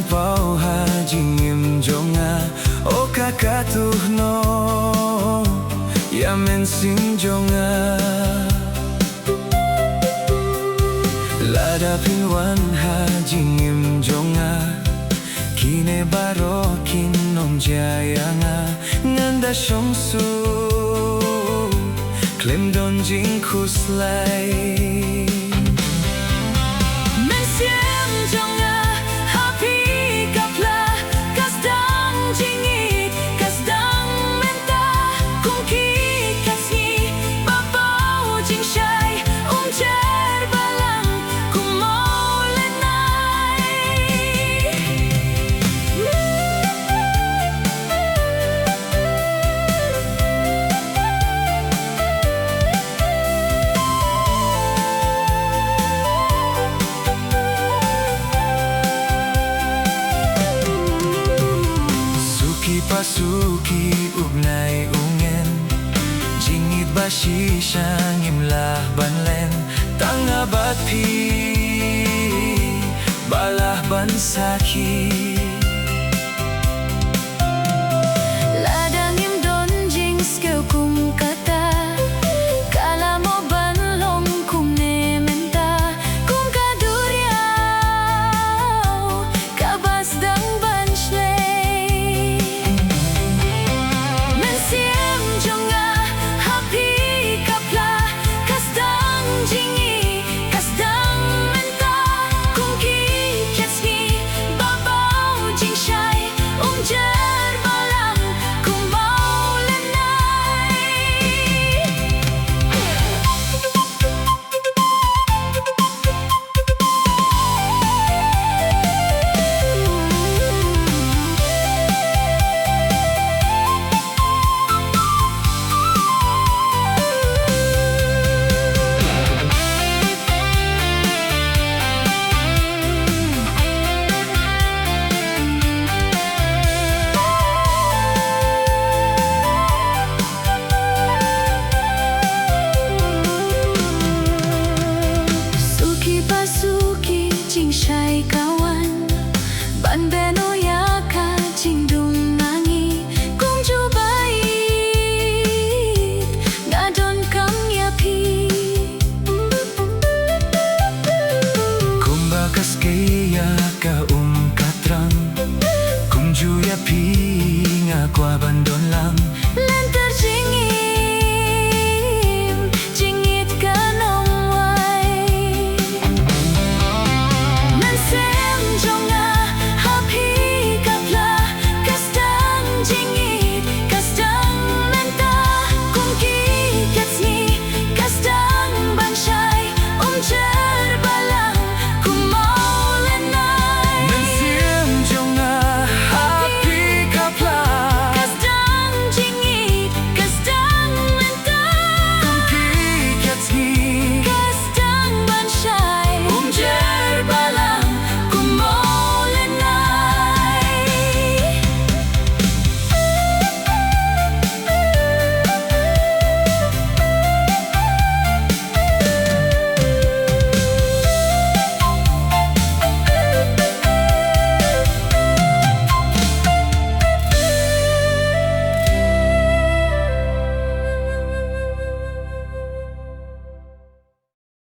pau hajingim jonga o kakatuhno yamen sing jonga lada pilwan hajingim jonga kine baro kinom jayanga nganda shongsu klem donjing kuslai pasuki ugnay ungen jingit bashi siyang imlah banlen tanga batpi balah bansaki ladang im don jing skew kum kata kala mo banlong kum ne menta kum kaduriaw kabas dang bansle mensiem jonga happy kapla kasdang jingi kasdang menta kum ki kiasni babau jing shai umja